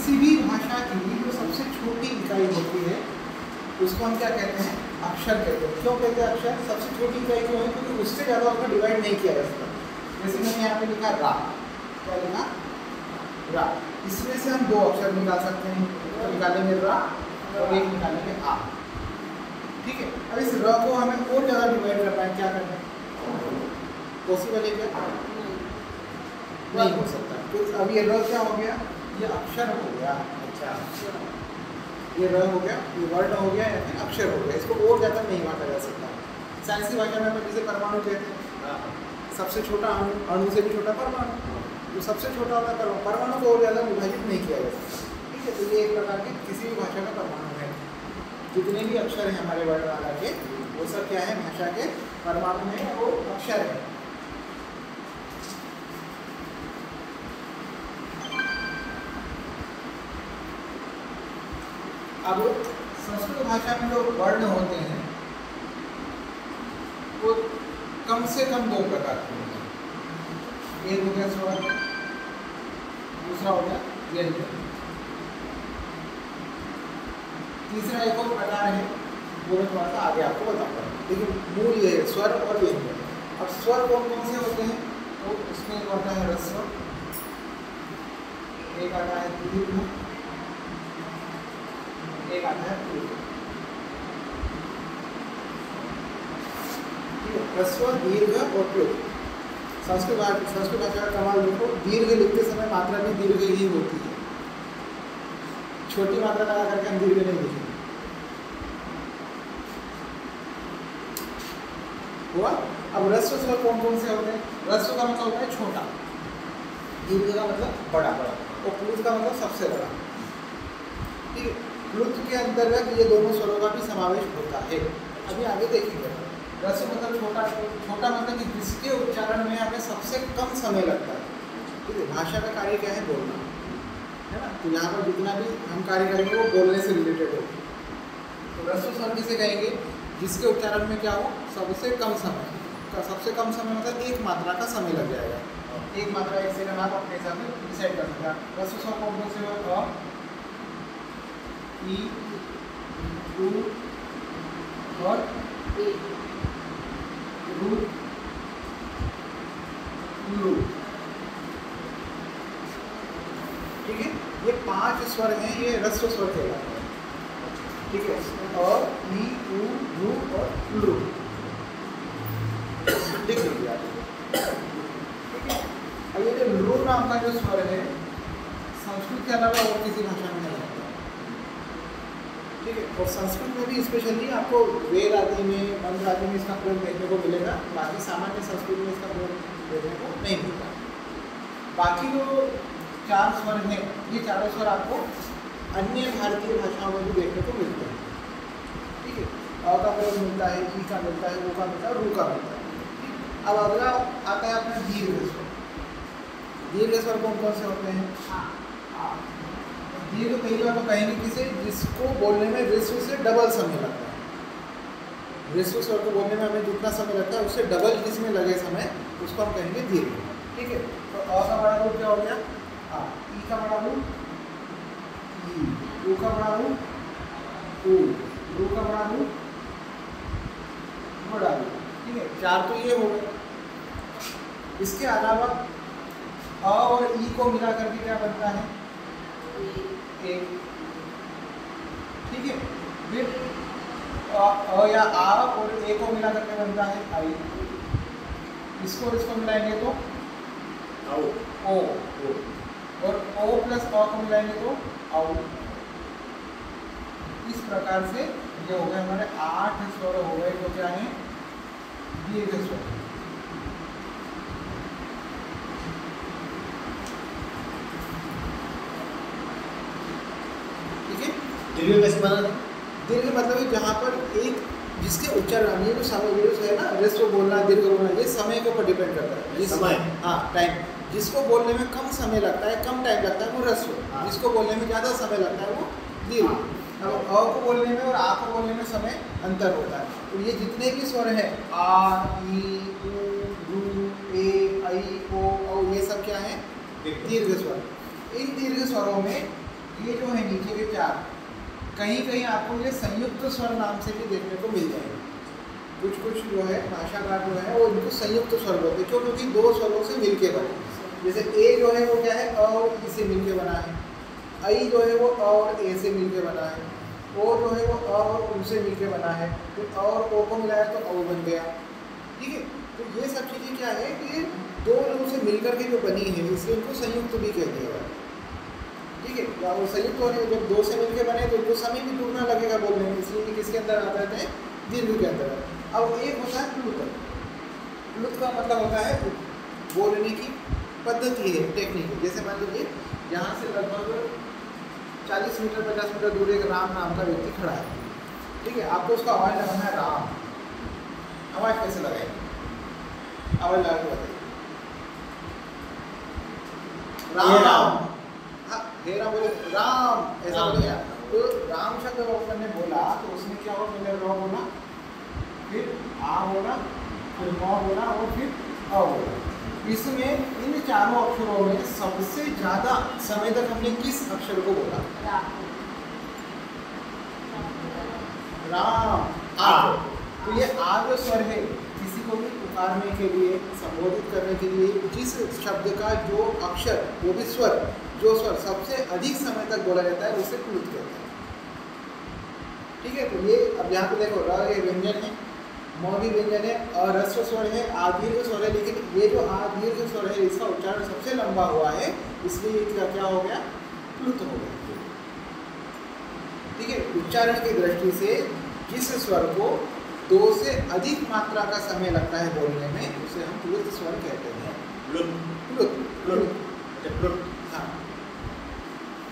किसी भी भाषा की जो सबसे छोटी इकाई होती है उसको हम क्या कहते हैं? अक्षर कहते हैं। क्यों कहते हैं अक्षर? सबसे छोटी इकाई क्यों है? क्योंकि उससे ज़्यादा उसको डिवाइड नहीं किया जा सकता। जैसे मैंने यहाँ पे लिखा रा, क्या लिखा? रा। इसमें से हम दो अक्षर निकाल सकते हैं, तो निकालेंगे रा और एक निकालेंगे आ। ठीक है। अब इस र को हमें और ज़्यादा डिवाइड करना है, क्या करना है? पॉसिबल है क्या? नहीं हो सकता। तो अब ये र क्या हो गया? ये अक्षर हो गया। अच्छा, ये र हो गया, ये वर्ण हो गया या फिर अक्षर हो गया। इसको और ज़्यादा नहीं बांटा जा सकता। साइंस की भाषा में हम जिसे परमाणु कहते हैं, सबसे छोटा अणु, अणु से भी छोटा परमाणु, जो सबसे छोटा होता है परमाणु को और ज़्यादा विभाजित नहीं किया जा सकता। ठीक है। तो ये एक प्रकार की किसी भी भाषा का परमाणु है। जितने भी अक्षर हैं हमारे वर्णमाला के, वो सब क्या है? भाषा के परमाणु में वो अक्षर है। अब संस्कृत भाषा में जो वर्ण होते हैं वो कम से कम दो प्रकार के होते हैं। एक हो गया स्वर, दूसरा हो गया व्यंजन, तीसरा एक और प्रकार है वो मैं थोड़ा सा आगे आपको बताऊंगा। लेकिन मूल ये है स्वर और व्यंजन। अब स्वर कौन कौन से होते हैं? तो उसमें एक होता है ह्रस्व, एक आता है दीर्घ, एक आता है प्लुत। ह्रस्व, दीर्घ और प्लुत। संस्कृत भाषा का कमाल देखो, दीर्घ लिखते समय मात्रा भी दीर्घ ही होती है। छोटी मात्रा लगा करके हम दीर्घ नहीं लिखेंगे। हुआ? अब ह्रस्व स्वर कौन कौन से होते हैं? ह्रस्व का मतलब होता है छोटा, दीर्घ का मतलब बड़ा बड़ा, और प्लुत का मतलब सबसे बड़ा। ठीक है। प्लुत के अंतर्गत ये दोनों स्वरों का भी समावेश होता है। अभी आगे देखेंगे। ह्रस्व मतलब छोटा, छोटा मतलब कि जिसके उच्चारण में हमें सबसे कम समय लगता है। ठीक है। भाषा का कार्य क्या है? बोलना, है ना। तो यहाँ पर जितना भी हम कार्य करेंगे वो बोलने से रिलेटेड हो। तो ह्रस्व स्वर किसे कहेंगे? जिसके उच्चारण में क्या हो? सबसे कम समय का, सबसे कम समय मतलब एक मात्रा का समय लग जाएगा। एक मात्रा, एक सेकंड आप अपने हिसाब से डिसाइड कर सकते हैं। ह्रस्व स्वर कौन कौन से हो? ई, उ और ए, रू, लू। ठीक है। ये 5 स्वर हैं, ये ह्रस्व स्वर कहलाते हैं। ठीक है। और ई, उ, रू और लू लिख लीजिए आप। ठीक है। अब ये जो लू नाम का जो स्वर है संस्कृत के अलावा और किसी भाषा में नहीं है। ठीक है। और संस्कृत में भी स्पेशली आपको वेद आदि में, मंत्र आदि में इसका प्रयोग देखने को मिलेगा। बाकी सामान्य संस्कृत में इसका प्रयोग देखने को नहीं मिलता। बाकी जो 4 स्वर हैं, ये चारों स्वर आपको अन्य भारतीय भाषाओं में भी देखने को मिलते हैं। ठीक है। अ का प्रयोग मिलता है, ई का मिलता है, ऊ का मिलता है, रू का मिलता है। अब अगला आता है अपना दीर्घ स्वर। दीर्घ स्वर कौन कौन से होते हैं? दीर्घ पहली बार तो कहेंगे किसे? जिसको बोलने में ह्रस्व से डबल समय लगता है। ह्रस्व स्वर को बोलने में हमें जितना समय लगता है उससे डबल जिसमें लगे समय, उसको हम कहेंगे दीर्घ। ठीक है। तो अ का बड़ा रूप क्या हो गया? आ। ई का बड़ा रूप ई, ऊ का बड़ा रूप ऊ, रू का बड़ा रूप बड़ा रूप। ठीक है। 4 तो ये हो गए। इसके अलावा अ और ई को मिला करके क्या बनता है? एक। ठीक है। फिर अ या आ और ए को मिला करके बनता है आई। इसको इसको मिलाएंगे तो ओ, और ओ प्लस अ को मिलाएंगे तो औ। इस प्रकार से ये हो गए हमारे 8 स्वर हो गए जो क्या है? दीर्घ स्वर। दीर्घ कैसे बना? दीर्घ मतलब जहाँ पर एक जिसके उच्चारण, ये जो समय जो है ना, ह्रस्व बोलना, दीर्घ बोलना, ये समय के ऊपर डिपेंड करता है। समय, हाँ, टाइम। जिसको बोलने में कम समय लगता है, कम टाइम लगता है, वो ह्रस्व। जिसको बोलने में ज़्यादा समय लगता है वो दीर्घ। अब अ को बोलने में और आ को बोलने में समय अंतर होता है। तो ये जितने भी स्वर हैं, आ, ई, उ, रू, ए, ऐ, ओ, औ, ये सब क्या है? दीर्घ स्वर। इन दीर्घ स्वरों में ये जो है नीचे के 4 कहीं कहीं आपको ये संयुक्त स्वर नाम से भी देखने को मिल जाएंगे। कुछ कुछ जो है भाषाकार जो है वो इनको संयुक्त स्वर बोलते हैं, क्योंकि 2 स्वरों से मिलके बने। जैसे ए जो है वो क्या है अ और ई से मिलके बना है, आई जो है वो अ और ए से मिलके बना है, ओ जो है वो अ और उ से मिलके बना है, फिर अ और ओ को मिलाया तो औ बन गया। ठीक है, तो ये सब चीज़ें क्या है कि ये 2 लोगों से मिलकर के जो बनी है, इसलिए इनको संयुक्त भी कह दिया गया। ठीक है, या वो संयुक्त होने जब 2 से मिलके बने तो इनको समय भी दूर ना लगेगा बोलने में, इसलिए कि किसके अंदर आ जाते हैं, दीर्घ के अंदर। अब एक होता है प्लुत। प्लुत का मतलब होता है बोलने की पद्धति है, टेक्निक है। जैसे मान लीजिए यहाँ से लगभग 40 मीटर 50 मीटर दूर एक राम नाम का व्यक्ति खड़ा है। ठीक है, आपको उसका आवाज़ लगाना है राम। आवाज़ कैसे लगाएंगे, आवाज़ लगा के बताइए। राम राम, हाँ हे राम बोले राम, ऐसा बोलिए। तो राम शब्द अपन ने बोला तो उसमें क्या हुआ, मैंने र बोला, फिर आ बोला, फिर म बोला और फिर अ बोला। इसमें इन चारों अक्षरों में सबसे ज़्यादा समय तक हमने किस अक्षर को बोला? राम। आ। तो ये आ जो स्वर है, किसी को भी पुकारने के लिए, संबोधित करने के लिए जिस शब्द का जो अक्षर, वो भी स्वर, जो स्वर सबसे अधिक समय तक बोला जाता है उसे प्लुत कहते हैं। ठीक है, तो ये अब यहाँ पे देखो र ये व्यंजन है, म भी व्यंजन है, और ह्रस्व स्वर है, आ दीर्घ स्वर है, लेकिन ये जो आ दीर्घ स्वर है इसका उच्चारण सबसे लंबा हुआ है, इसलिए इसका क्या हो गया, प्लुत हो गया। ठीक है, उच्चारण की दृष्टि से जिस स्वर को 2 से अधिक मात्रा का समय लगता है बोलने में, उसे हम प्लुत स्वर कहते हैं। प्लुत, प्लुत, प्लुत, हाँ,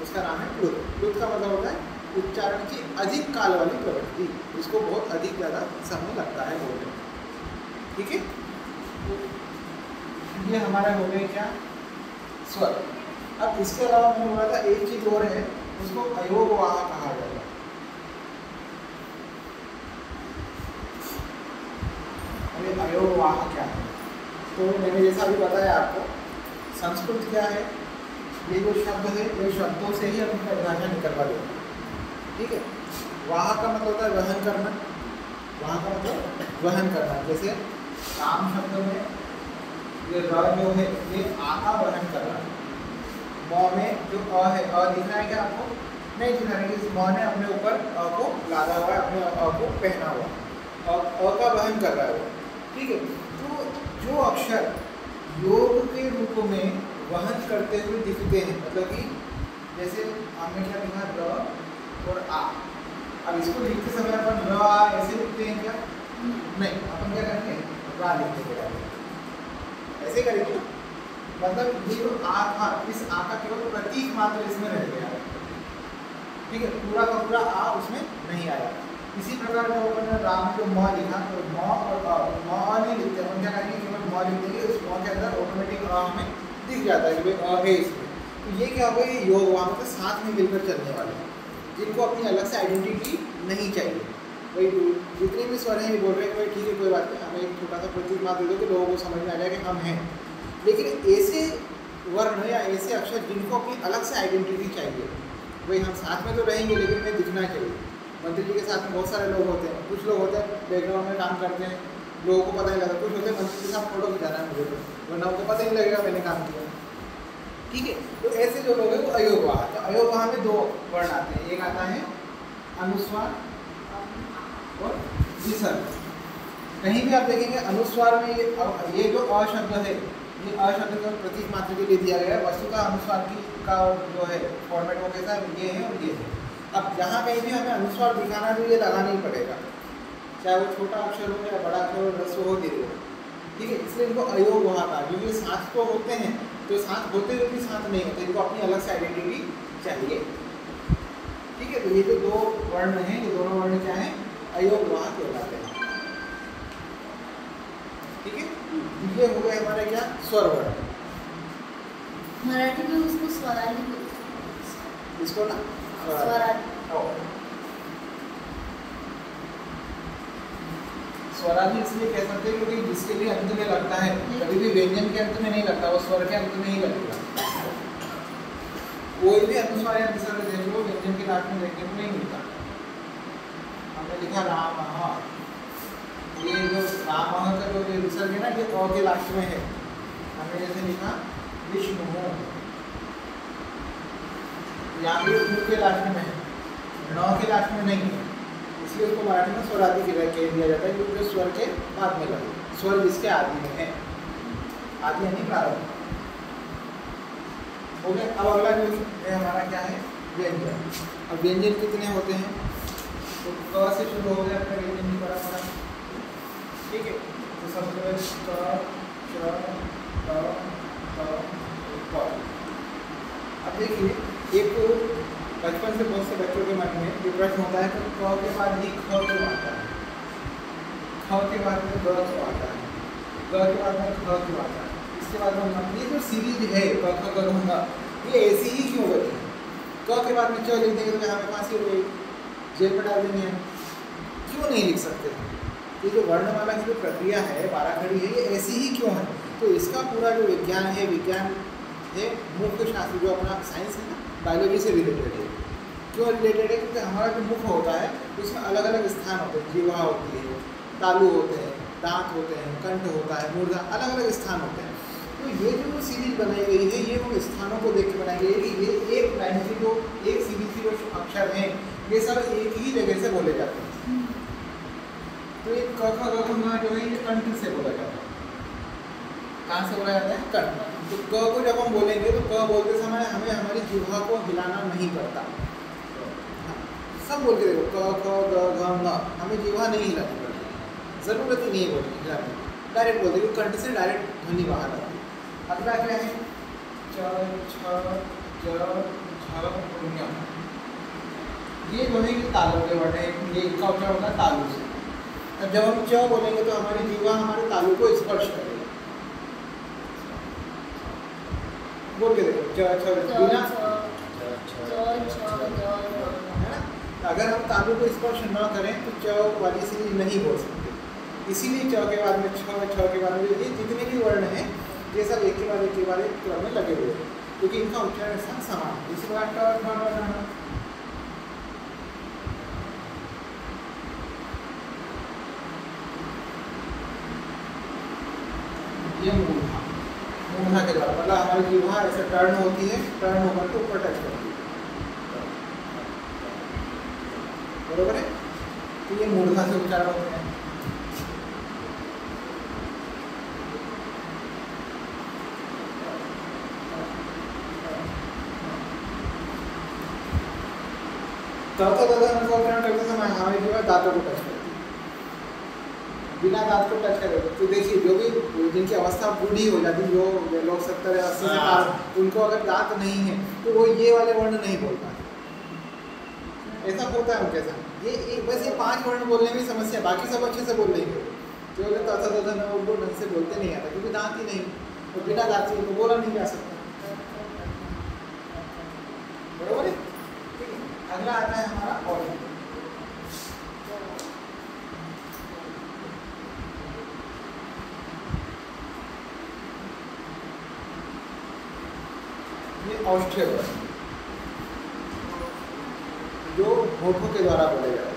उसका नाम है प्लुत। प्लुत का मतलब होता है उच्चारण की अधिक काल वाली प्रवृत्ति, इसको बहुत अधिक ज़्यादा समय लगता है बोलने में। ठीक है, ये हमारा हो गया क्या, स्वर। अब इसके अलावा मैंने बोला था एक चीज और है, उसको अयोगवाह कहा जाएगा। अरे अयोगवाह क्या है, तो मैंने जैसा अभी बताया आपको, संस्कृत क्या है, ये जो शब्द है ये शब्दों से ही अपनी परिभाषा निकलवा देते हैं। ठीक है, वाह का मतलब होता है वहन करना, वाह का मतलब वहन करना। जैसे काम शब्द में ये र जो है ये आ का वहन करना, म में जो अ है, अ दिख रहा है क्या आपको, नहीं दिख रहा है, इस म ने अपने ऊपर अ को लादा हुआ है, अपने अ को पहना हुआ, अ का वहन कर रहा है वो। ठीक है, तो जो अक्षर योग के रूप में वहन करते हुए दिखते हैं, मतलब कि जैसे हमने क्या लिखा र और आ, अब इसको लिखते समय अपन र आ ऐसे लिखते हैं क्या, नहीं, अपन क्या करेंगे, रा लिखते हैं, ऐसे करेंगे। मतलब ये जो आ था, इस आ का केवल प्रतीक मात्र इसमें रह गया। ठीक है, पूरा का पूरा आ उसमें नहीं आया। इसी प्रकार जब अपन ने राम जो म लिखा, तो म और म नहीं लिखते, अपन क्या करेंगे, केवल म लिख देंगे, उस म के अंदर ऑटोमेटिक आ हमें दिख जाता है कि भाई अ है इसमें। तो ये क्या होगा, ये योग वहाँ पर साथ में मिलकर चलने वाले हैं, जिनको अपनी अलग से आइडेंटिटी नहीं चाहिए। भाई जितने भी स्वर हैं ये बोल रहे हैं कि भाई ठीक है कोई बात नहीं, हमें एक छोटा सा प्रतीक मात्र दे दो कि लोगों को समझ में आ जाए कि हम हैं। लेकिन ऐसे वर्ण या ऐसे अक्षर जिनको अपनी अलग से आइडेंटिटी चाहिए, भाई हम साथ में तो रहेंगे लेकिन हमें दिखना चाहिए। मंत्री जी के साथ में बहुत सारे लोग होते हैं, कुछ लोग होते हैं बैकग्राउंड में काम करते हैं, लोगों को पता नहीं लगता, कुछ होते हैं मंत्री के साथ फोटो खिंचाना है मुझे, तो वरना उनको पता नहीं लगेगा मैंने काम किया। ठीक है, तो ऐसे जो लोग हैं वो अयोगवाह। तो अयोगवाह में 2 वर्ण आते हैं, एक आता है अनुस्वार और विसर्ग। कहीं भी आप देखेंगे अनुस्वार में ये जो अ शब्द है, ये अ शब्द का प्रतीक मात्र के लिए दिया गया है। वस्तुतः अनुस्वार का जो है फॉर्मेट वो कैसा है, ये है और ये है। अब जहाँ कहीं भी हमें अनुस्वार दिखाना तो ये लगाना ही पड़ेगा, चाहे वो छोटा अक्षर हो या बड़ा अक्षर हो, ह्रस्व हो, दीर्घ हो। ठीक है, इसलिए इनको अयोगवाह कहा, क्योंकि साथ तो होते हैं, तो साथ होते हुए भी साथ नहीं होते, इनको अपनी अलग से आइडेंटिटी चाहिए। ठीक है, तो ये जो 2 वर्ण हैं, ये दोनों वर्ण क्या हैं, अयोगवाह कहलाते हैं। ठीक है, ये हो गए हमारे क्या, स्वर वर्ण। मराठी में उसको स्वराली बोलते हैं। इसको ना स्वराली। स्वराली इसलिए कह सकते हैं क्योंकि जिसके भी अंत में लगता है, कभी भी व्यंजन के अंत में नहीं लगता, वो स्वर के अंत में ही लगेगा। कोई भी अनुस्वार या विसर्ग देख लो, व्यंजन के लास्ट में देखने को नहीं मिलता। हमने लिखा राम, ये जो राम का जो विसर्ग है ना, ये अ के लास्ट में है। हमने जैसे लिखा विष्णु, यहाँ पे उ के लास्ट में है, न के लास्ट में नहीं है, इसलिए उसको मराठी में स्वरादि कह दिया जाता है, क्योंकि जो स्वर के बाद में लगे, स्वर जिसके आदि में है, आदि यानी प्रारंभ। हो गया। अब अगला जो है हमारा क्या है, व्यंजन। अब व्यंजन कितने होते हैं, तो क से शुरू हो गया अपना व्यंजन की परंपरा, ठीक है। तो सबसे पहले क, च, त, प। अब देखिए, एक बचपन से बहुत से बच्चों के मन में ये प्रश्न होता है कि क के बाद ही ख क्यों आता है, ख के बाद में ग क्यों आता है, ग के बाद में ख क्यों आता है, इसके बाद में ये जो सीरीज है क ख ग घ ङ, ये ऐसी ही क्यों बनी है। क के बाद में च लिख देंगे तो यहाँ पे फांसी हो गई, जेल में डाल देंगे, क्यों नहीं लिख सकते। ये जो वर्णमाला की जो प्रक्रिया है, बाराखड़ी है, ये ऐसी ही क्यों है। तो इसका पूरा जो विज्ञान है मुख्य शास्त्र जो अपना साइंस है ना, बायोलॉजी से रिलेटेड है। क्यों रिलेटेड है, क्योंकि हमारा जो मुख होता है उसमें अलग अलग स्थान होते हैं, जीवा होती है, तालु होते हैं, दांत होते हैं, कंठ होता है, मूर्धा, अलग अलग स्थान होते हैं। तो ये जो सीरीज बनाई गई है, ये उन स्थानों को देख के बनाई गई है कि ये एक लाइन की जो एक सीरीज की जो अक्षर हैं, ये सब एक ही जगह से बोले जाते हैं। तो ये क ख ग घ ङ जो है ये कंठ से बोला जाता है। कहाँ से बोला जाता है, कंठ। तो क को जब हम बोलेंगे तो क बोलते समय हमें हमारी जिह्वा को हिलाना नहीं पड़ता। सब बोल के देखो, क ख ग घ ङ, हमें जिह्वा नहीं हिलानी पड़ती, जरूरत ही नहीं है बोलने हिलाने, डायरेक्ट बोलते हैं, कंठ से डायरेक्ट ध्वनि बाहर आती है। अगला क्या है, च छ ज झ ञ, ये जो है ये तालु के वर्ड है, ये इसका उच्चारण होता है तालु से। अब जब हम च बोलेंगे तो हमारी जीवा हमारे तालु को स्पर्श करेगा। बोल के देखो, च छ बिना, है ना। अगर हम तालु को स्पर्श न करें तो च वाली सीरीज नहीं बोल सकते, इसीलिए च के बाद में छ के बाद में ये जितने भी वर्ण हैं ये सब एक के बाद एक क्रम में लगे हुए हैं, क्योंकि इनका उच्चारण समान है। इसी प्रकार ट ये मूर्धा के द्वारा, मतलब हमारी जिह्वा ऐसे टर्न होती है, टर्न होकर के ऊपर टच करती है, बरोबर है। तो ये मूर्धा से उच्चारण होते हैं। उच्चारण करते समय हमारी जिह्वा दांतों को टच करती है, बिना दांत को टच करे। तो देखिए, जो भी जिनकी अवस्था बूढ़ी हो जाती है, जो लोग 70-80 से पार, उनको अगर दांत नहीं है तो वो ये वाले वर्ण नहीं बोल पाते। ऐसा होता है उनके साथ। ये बस ये 5 वर्ण बोलने में समस्या, बाकी सब अच्छे से बोल लेंगे। जो लोग उनको ढंग से बोलते नहीं आता, क्योंकि दांत ही नहीं, तो बिना दांत से उनको बोला नहीं जा सकता, बरोबर है। ठीक है, अगला आता है हमारा ऑडियो। ये औष्ठ्य वर्ण जो होठों के द्वारा बोले जाते हैं।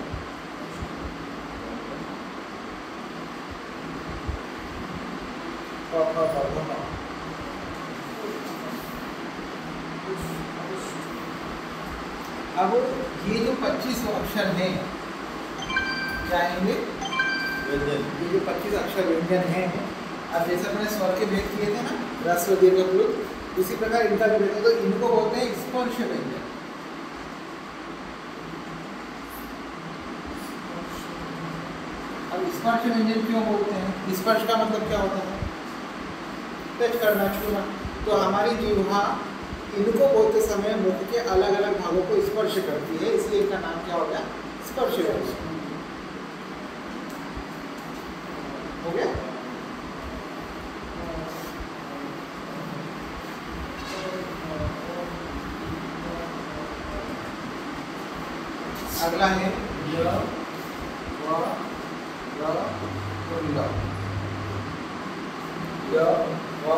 अब ये जो 25 अक्षर हैं क्या आएंगे, ये जो 25 अक्षर व्यंजन हैं, अब जैसे अपने स्वर के भेद किए थे ना, ह्रस्व दीर्घ प्लुत, इसी प्रकार इनका भी भेद है। तो इनको बोलते हैं स्पर्श व्यंजन। अब स्पर्श व्यंजन क्यों बोलते हैं, स्पर्श का मतलब क्या होता है, टच करना, छूना। तो हमारी जिह्वा इनको बोलते समय मुख के अलग अलग भागों को स्पर्श करती है, इसलिए इनका नाम क्या हो गया, स्पर्श व्यंजन हो गया। अगला है य व र ल, य व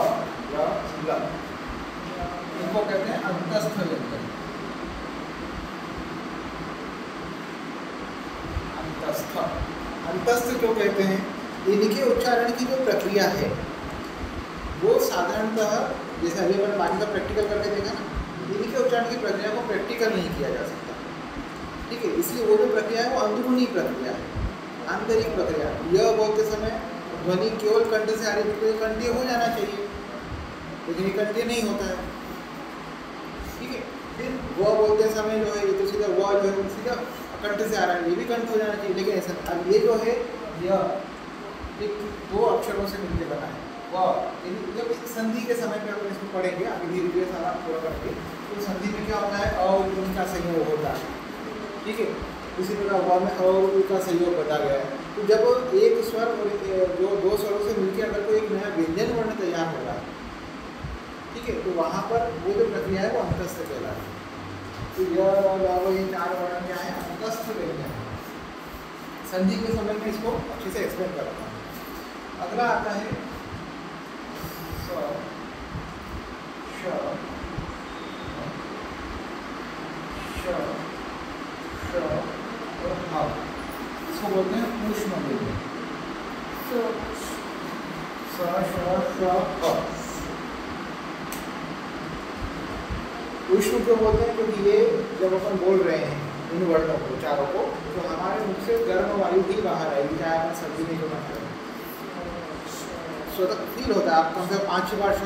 र ल। उनको कहते हैं अंतस्थ व्यंजन। अंतस्थ, अंतस्थ क्यों कहते हैं? इनके उच्चारण की जो प्रक्रिया है वो साधारणतः, जैसे अभी मैंने बाकी का प्रैक्टिकल करके देखा ना, इनके उच्चारण की प्रक्रिया को प्रैक्टिकल नहीं किया जा सकता, ठीक है। इसलिए वो जो प्रक्रिया है वो अंदरूनी प्रक्रिया है, आंतरिक प्रक्रिया। यह बोलते समय ध्वनि केवल कंठ से आ रही है, कंठीय हो जाना चाहिए, लेकिन ये कंठीय नहीं होता है, ठीक है। फिर वह बोलते समय जो है ये तो सीधा वह जो है सीधा कंठ से आ रहा है, ये भी कंठ हो जाना चाहिए, लेकिन ऐसा। अब ये जो है यह एक दो अक्षरों से मिलकर बना है वह। जब संधि के समय पे अपन इसको पढ़ेंगे, आगे धीरे धीरे सारा पूरा करेंगे, तो संधि में क्या होता है, अ और उ का संयोग होता है, ठीक है। इसी प्रकार व में अ और उ का संयोग बता गया है। तो जब एक स्वर और जो दो स्वरों से मिलकर अगर कोई एक नया व्यंजन वर्ण तैयार हो रहा है, ठीक है, तो वहाँ पर वो जो प्रक्रिया है वो अंतस्थ कहलाती है। तो ये चार वर्ण क्या है, अंतस्थ व्यंजन। संधि के समय में इसको अच्छे से एक्सप्लेन करता हूँ। अगला आता है स, श, श, श और ह। इसको बोलते हैं ऊष्म व्यंजन। स, श, ह। ऊष्म क्यों बोलते हैं? क्योंकि ये जब अपन बोल रहे हैं इन वर्णों को, चारों को, तो हमारे मुख से गर्म वायु ही बाहर आएगी, चाहे अपन सर्दी में क्यों ना करें। स्वतः फील होता है, आप कम से कम 5-6 बार श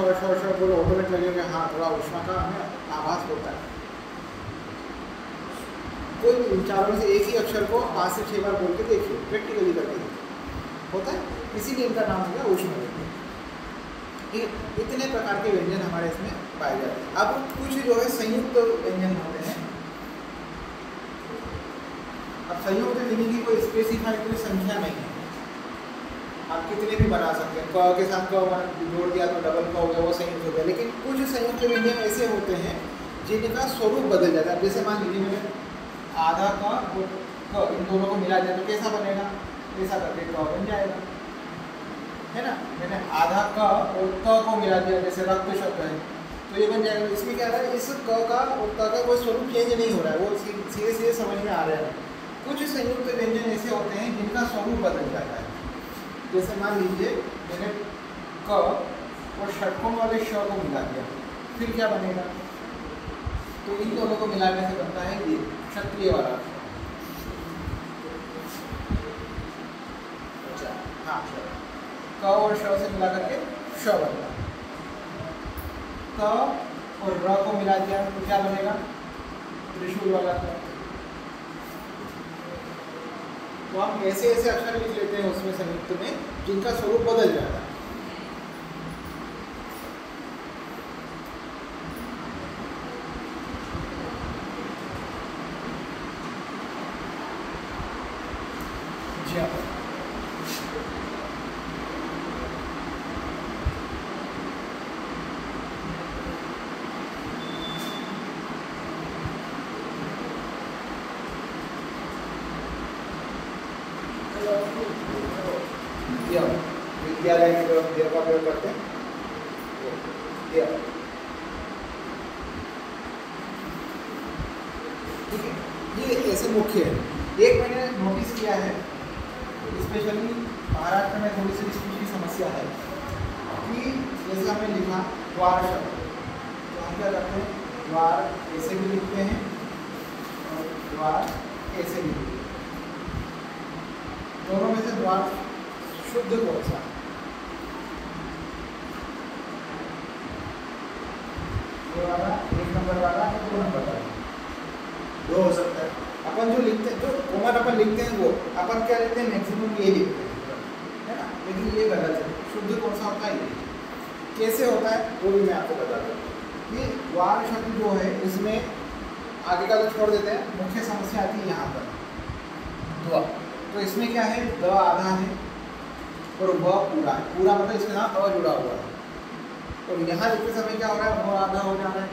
बोलो, ऑटोमेटिक लगेगा हाँ थोड़ा ऊष्मा का हमें आभास होता है। कोई भी इन चारों में से एक ही अक्षर को 5 से 6 बार बोल के देखिए, प्रैक्टिकली करके देखिए, होता है। इसीलिए इनका नाम हो गया ऊष्म व्यंजन, ठीक है। इतने प्रकार के व्यंजन हमारे इसमें पाए जाते हैं। अब कुछ जो है संयुक्त व्यंजन होते हैं। अब संयुक्त ध्वनि की कोई स्पेसिफाइड कोई संख्या नहीं है, आप कितने भी बना सकते हैं। क के साथ क जोड़ दिया तो डबल क हो गया, वो संयुक्त हो गया। लेकिन कुछ संयुक्त व्यंजन ऐसे होते हैं जिनका स्वरूप बदल जाता है। जैसे मान लीजिए मैंने आधा क और क इन दोनों को मिला दिया तो कैसा बनेगा, ऐसा करके क बन जाएगा, है ना। मैंने आधा क और त को मिला दिया, जैसे रक्त शब्द है तो ये बन जाएगा। इसमें क्या है, इस क का और त का कोई स्वरूप चेंज नहीं हो रहा है, वो सीधे सीधे समझ में आ रहा है। कुछ संयुक्त व्यंजन ऐसे होते हैं जिनका स्वरूप बदल जाता है। जैसे मान लीजिए मैंने क और षटकोण वाले श को मिला दिया, फिर क्या बनेगा, तो इन दोनों को मिलाने से बनता है ये क्षत्रिय वाला। अच्छा हाँ, क और श से मिला करके श बनता है। क और र को मिला दिया तो क्या बनेगा, त्रिशूल वाला। तो हम ऐसे ऐसे अक्षर लिख लेते हैं उसमें संयुक्त में जिनका स्वरूप बदल जाता है। जी हाँ, विद्यालय में जो देव का प्रयोग करते हैं देव, ठीक है। ये ऐसे मुख्य है। एक मैंने नोटिस किया है, स्पेशली महाराष्ट्र में थोड़ी सी इसकी समस्या है कि जैसे हमने लिखा द्वार शब्द, तो हम क्या करते हैं, द्वार ऐसे भी लिखते हैं और द्वार ऐसे भी लिखते हैं। दोनों में से द्वार शुद्ध कौन सा, ये वाला 1 नंबर वाला है, 2 नंबर वाला, 2 हो सकता है। अपन जो लिखते हैं, जो कोमल अपन लिखते हैं वो अपन क्या लिखते हैं, मैक्सिमम ये लिखते हैं, है ना। लेकिन ये गलत है। शुद्ध कौन सा होता है, ये कैसे होता है वो भी मैं आपको बता दूँ। ये द्वार शब्द जो है इसमें आगे का तो छोड़ देते हैं, मुख्य समस्या आती है यहाँ पर द्वा। तो इसमें क्या है, द आधा है और व पूरा है। पूरा मतलब इसके साथ अ जुड़ा हुआ है। और यहाँ लिखते समय क्या हो रहा है, व आधा हो जा रहा है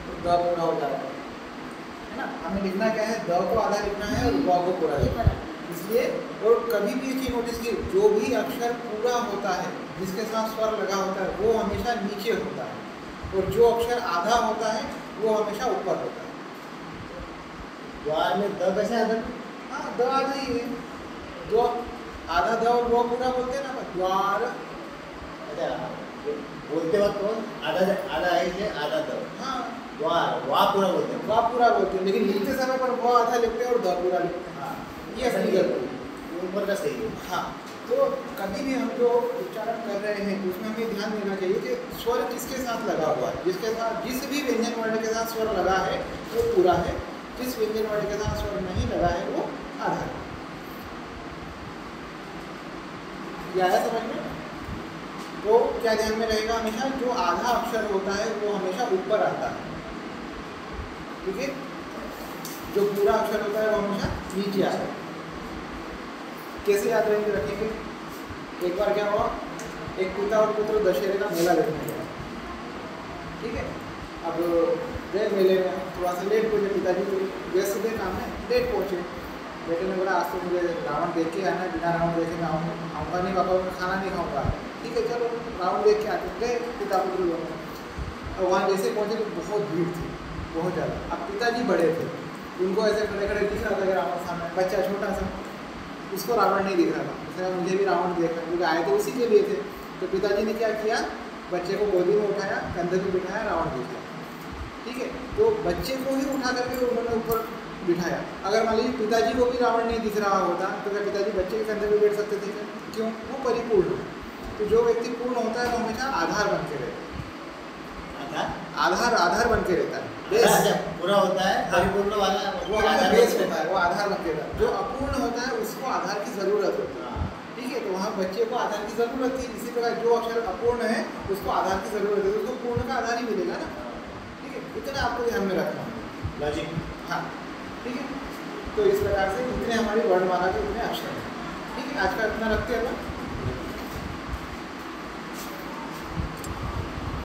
तो द पूरा हो जा रहा है ना। हमें लिखना क्या है, द को आधा लिखना है और व को पूरा लिखना है। इसलिए और कभी भी ये चीज़ नोटिस की, जो भी अक्षर पूरा होता है जिसके साथ स्वर लगा होता है वो हमेशा नीचे होता है। और जो अक्षर आधा होता है वो हमेशा ऊपर होता है। द्वार में द कैसे आता है? हाँ, द आधा ही है, दो आधा द और रो पूरा बोलते हैं ना, द्वार। अच्छा, बोलते वक्त तो आधा आधा है ये आधा द। हाँ, द्वार वाह पूरा बोलते हैं। वाह पूरा बोलते हैं, लेकिन लिखते समय पर वो आधा लिखते हैं और द पूरा लिखते हैं। हाँ, ये असली गलती है। ये ऊपर का सही है। हाँ, तो कभी भी हम जो उच्चारण कर रहे हैं उसमें हमें ध्यान देना चाहिए कि स्वर किसके साथ लगा हुआ है। जिसके साथ, जिस भी व्यंजन वर्ण के साथ स्वर लगा है वो पूरा है, जिस व्यंजन वर्ण के साथ स्वर नहीं लगा है वो आधा है। ये आया समझ में? तो क्या ध्यान में रहेगा हमेशा, जो आधा अक्षर होता है वो हमेशा ऊपर आता है, ठीक है। जो पूरा अक्षर होता है वो हमेशा नीचे आता है। कैसे याद रखेंगे? एक बार क्या हुआ, एक पिता और पुत्र दशहरे का मेला देखने गया, ठीक है। अब गए मेले में, थोड़ा सा लेट पहुँचे, पिताजी तो व्यस्त थे काम में, लेट पहुँचे। बेटे ने बोला आज तो मुझे रावण देख के आना है, बिना रावण देखे मैं आऊँगा नहीं, पापा मैं खाना नहीं खाऊँगा। ठीक है चलो रावण देख के आते, गए पिता पुत्र दोनों। और वहाँ जैसे पहुँचे तो बहुत भीड़ थी, बहुत ज़्यादा। अब पिताजी बड़े थे, उनको ऐसे खड़े खड़े दिख रहा था कि रावण सामने, बच्चा छोटा सा, उसको रावण नहीं दिख रहा था। उसने मुझे भी रावण देखा, क्योंकि आए तो उसी के लिए थे। तो पिताजी ने क्या किया, बच्चे को गोदी में उठाया, कंधे पे बिठाया, रावण देख लिया, ठीक है। तो बच्चे को ही उठा करके उन्होंने ऊपर बिठाया। अगर मान लीजिए पिताजी को भी रावण नहीं दिख रहा होता तो क्या पिताजी बच्चे के कंधे पे बैठ सकते थे क्या? क्यों? वो परिपूर्ण है। तो जो व्यक्ति पूर्ण होता है वो हमेशा आधार बन के रहता है, आधार बन के रहता है। पूरा होता है परिपूर्ण वाला वो आधार बेस होता है, वो आधार बन के रहता है। जो अपूर्ण होता है उसको आधार की जरूरत होती है, ठीक है। तो वहाँ बच्चे को आधार की जरूरत थी, इसी प्रकार जो अक्षर अपूर्ण है उसको आधार की जरूरत है, उसको पूर्ण का आधार ही मिलेगा ना, ठीक है। इतना आपको ध्यान में रखना है, लॉजिक। हाँ ठीक है। तो इस प्रकार से इतने हमारी वर्णमाला के इतने अक्षर हैं, ठीक है। आज का इतना रखते हैं अपन।